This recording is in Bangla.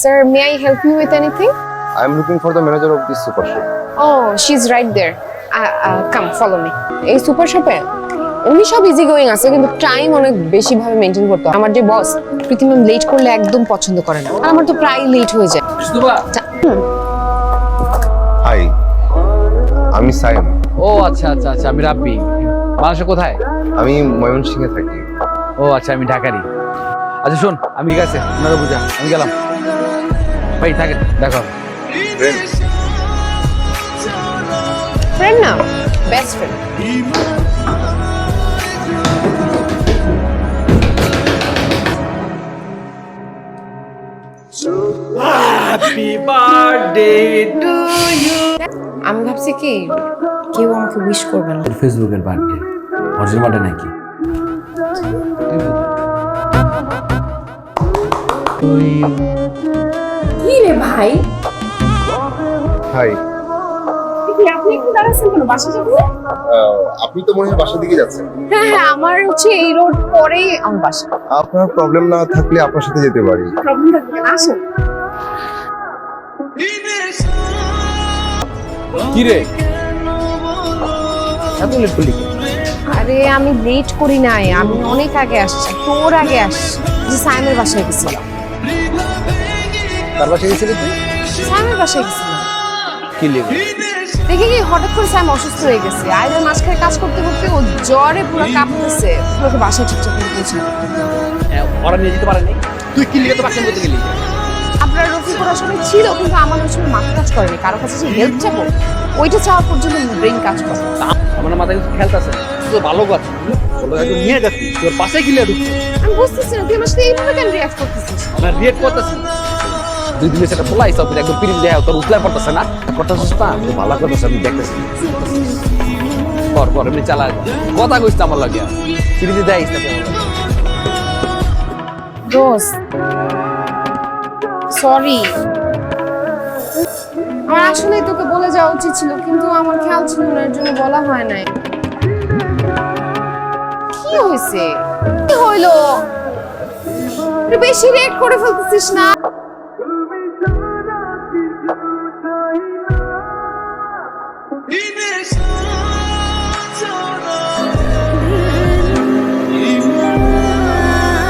Sir, may I help you with anything? I'm looking for the manager of this super shop. Oh, she's right there. Come, follow me. এই সুপার শপে উনি সব ইজি গোয়িং আছে, কিন্তু টাইম অনেক বেশি ভাবে মেনটেন করতে হয়। আমার যে বস প্রীতি ম্যাম লেট করলে একদম পছন্দ করে না, আর আমার তো প্রায় লেট হয়ে যায়। হাই, আমি সায়েম। ও আচ্ছা আচ্ছা আচ্ছা, আমি রাব্বি। বাংলাদেশে কোথায়? আমি ময়মনসিংহে থাকি। ও আচ্ছা, আমি ঢাকারই। আচ্ছা শোন, আমি ঠিক আছে, আপনারা বুঝা, আমি গেলাম। ভাই থাকেন, দেখো। ফ্রেন্ড না, best friend. Happy birthday to you. আমি ভাবছি কি কেউ আমাকে উইশ করবে না। ফেসবুকের বার্থডে, অরিজিনাল বার্থডে নাকি? কি রে ভাই? হাই, আপনি একটু দাঁড়াচ্ছেন কেন? বাসা যাবেন? আপনি তো মনে হয় বাসা দিকে যাচ্ছেন। হ্যাঁ হ্যাঁ, আমার হচ্ছে এই রোড পরেই আমার বাসা। আপনার প্রবলেম না থাকলে আপনার সাথে যেতে পারি। প্রবলেম থাকবে না, আসুন। কি রে, এত লেট করলি কেন? আরে আমি লেট করি নাই, আমি অনেক আগে আসছি, তোর আগে আসছি। যে সাইমের বাসায় গেছিলাম। তার বাসায় গেছিলি তুই? সাইমের বাসায় গেছিলাম। কি লেগে? দেখে কি হঠাৎ করে সাইম অসুস্থ হয়ে গেছে। আইদের মাঝখানে কাজ করতে করতে ও জ্বরে পুরো কাঁপতেছে। পুরোকে বাসায় ঠিকঠাক করে পৌঁছানো। ওরা নিয়ে যেতে পারে নাই? তুই কি লিখে তো বাসন করতে গেলি? আপনার রফিকুরা সবাই ছিল, কিন্তু আমার ওই সময় মাথা কাজ করেনি। কারো কাছে যে হেল্প চাবো, ওইটা চাওয়া পর্যন্ত ব্রেন কাজ করে। আমার মাথায় কিছু খেলতেছে, তুই ভালো কথা বলো, একদম নিয়ে যাচ্ছি তোর পাশে গিলে ঢুকছে। আমি বুঝতেছি না তুই আমার সাথে এইভাবে কেন রিয়াক্ট করতেছিস। না রিয়েট করতেছি, দুই দিনে সেটা পোলাই সব একদম পিরিম দেয়, তোর উতলায় পড়তেছে না, করতেছিস না, তুই ভালো করতেছ, আমি দেখতেছি। পর এমনি চালা কথা কইস আমার লাগে, পিরিতে দেয় ইস্তাতে আমার লাগে। দোস্ত সরি, আমার আসলে তোকে বলে যাওয়া উচিত ছিল, কিন্তু আমার খেয়াল ছিল না, এর জন্য বলা হয় নাই। কি হয়েছে? কি হইলো? একটু বেশি রেট করে ফেলতেছিস না? In